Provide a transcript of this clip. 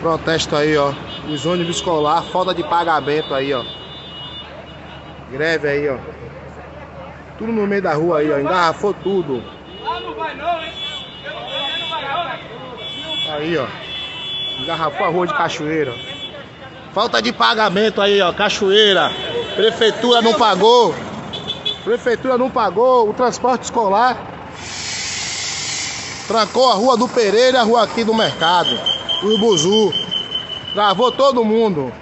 Protesto aí, ó. Os ônibus escolar, falta de pagamento aí, ó. Greve aí, ó. Tudo no meio da rua aí, ó. Engarrafou tudo. Aí, ó. Engarrafou a rua de Cachoeira. Falta de pagamento aí, ó. Cachoeira. Prefeitura não pagou. Prefeitura não pagou o transporte escolar. Trancou a rua do Pereira e a rua aqui do mercado. O Buzu. Travou todo mundo.